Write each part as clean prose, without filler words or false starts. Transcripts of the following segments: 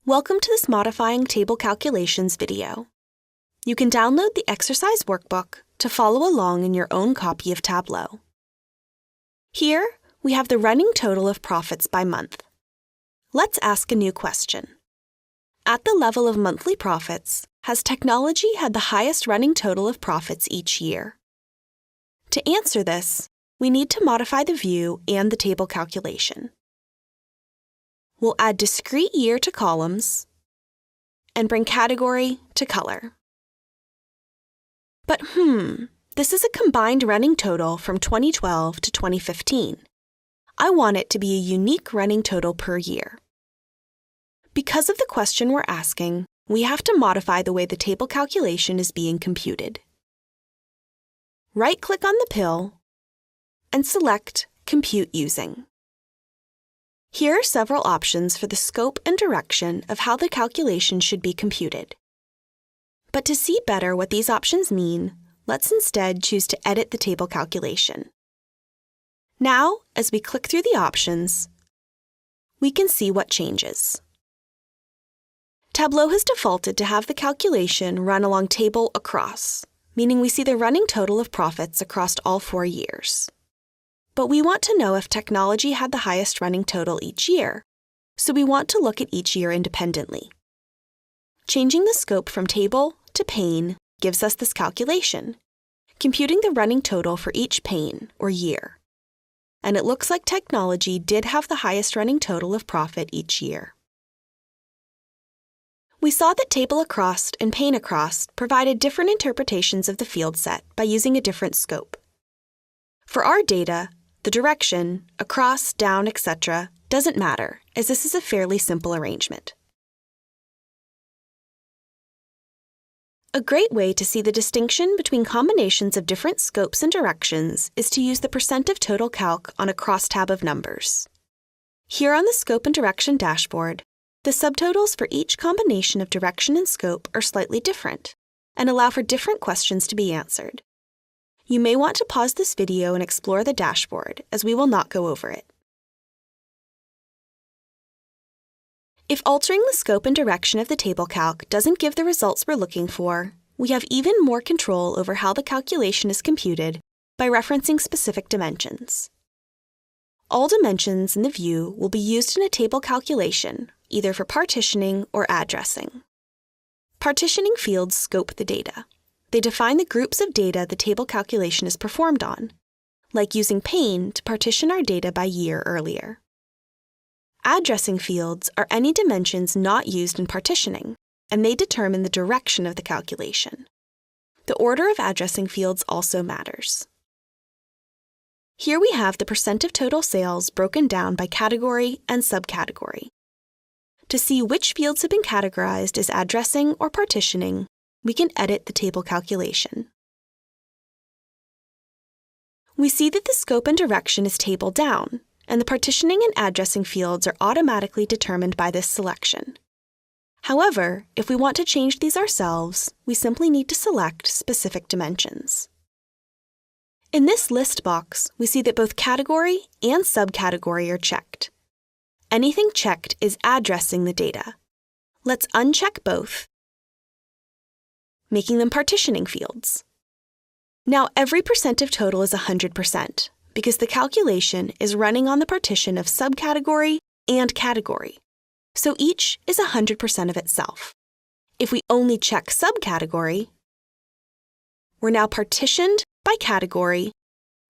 Welcome to this Modifying Table Calculations video. You can download the exercise workbook to follow along in your own copy of Tableau. Here, we have the running total of profits by month. Let's ask a new question. At the level of monthly profits, has technology had the highest running total of profits each year? To answer this, we need to modify the view and the table calculation. We'll add discrete year to columns and bring category to color. But this is a combined running total from 2012 to 2015. I want it to be a unique running total per year. Because of the question we're asking, we have to modify the way the table calculation is being computed. Right-click on the pill and select Compute Using. Here are several options for the scope and direction of how the calculation should be computed. But to see better what these options mean, let's instead choose to edit the table calculation. Now, as we click through the options, we can see what changes. Tableau has defaulted to have the calculation run along table across, meaning we see the running total of profits across all 4 years. But we want to know if technology had the highest running total each year, so we want to look at each year independently. Changing the scope from table to pane gives us this calculation, computing the running total for each pane or year. And it looks like technology did have the highest running total of profit each year. We saw that table across and pane across provided different interpretations of the field set by using a different scope. For our data, the direction, across, down, etc., doesn't matter, as this is a fairly simple arrangement. A great way to see the distinction between combinations of different scopes and directions is to use the percent of total calc on a crosstab of numbers. Here on the Scope and Direction dashboard, the subtotals for each combination of direction and scope are slightly different and allow for different questions to be answered. You may want to pause this video and explore the dashboard, as we will not go over it. If altering the scope and direction of the table calc doesn't give the results we're looking for, we have even more control over how the calculation is computed by referencing specific dimensions. All dimensions in the view will be used in a table calculation, either for partitioning or addressing. Partitioning fields scope the data. They define the groups of data the table calculation is performed on, like using pane to partition our data by year earlier. Addressing fields are any dimensions not used in partitioning, and they determine the direction of the calculation. The order of addressing fields also matters. Here we have the percent of total sales broken down by category and subcategory. To see which fields have been categorized as addressing or partitioning, we can edit the table calculation. We see that the scope and direction is table down, and the partitioning and addressing fields are automatically determined by this selection. However, if we want to change these ourselves, we simply need to select specific dimensions. In this list box, we see that both category and subcategory are checked. Anything checked is addressing the data. Let's uncheck both, making them partitioning fields. Now every percent of total is 100%, because the calculation is running on the partition of subcategory and category, so each is 100% of itself. If we only check subcategory, we're now partitioned by category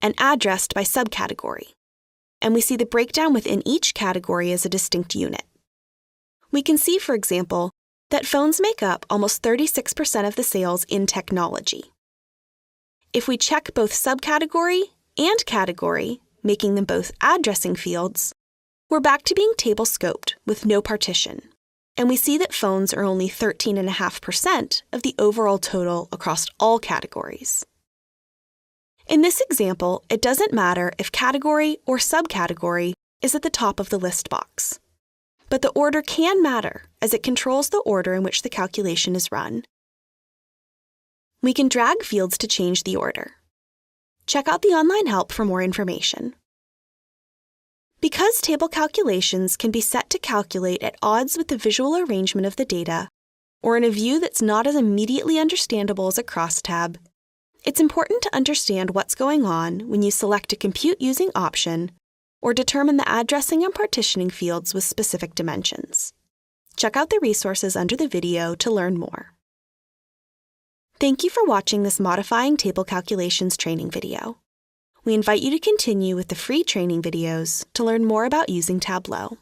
and addressed by subcategory, and we see the breakdown within each category as a distinct unit. We can see, for example, that phones make up almost 36% of the sales in technology. If we check both subcategory and category, making them both addressing fields, we're back to being table scoped with no partition, and we see that phones are only 13.5% of the overall total across all categories. In this example, it doesn't matter if category or subcategory is at the top of the list box. But the order can matter, as it controls the order in which the calculation is run. We can drag fields to change the order. Check out the online help for more information. Because table calculations can be set to calculate at odds with the visual arrangement of the data, or in a view that's not as immediately understandable as a crosstab, it's important to understand what's going on when you select a Compute Using option or determine the addressing and partitioning fields with specific dimensions. Check out the resources under the video to learn more. Thank you for watching this Modifying Table Calculations training video. We invite you to continue with the free training videos to learn more about using Tableau.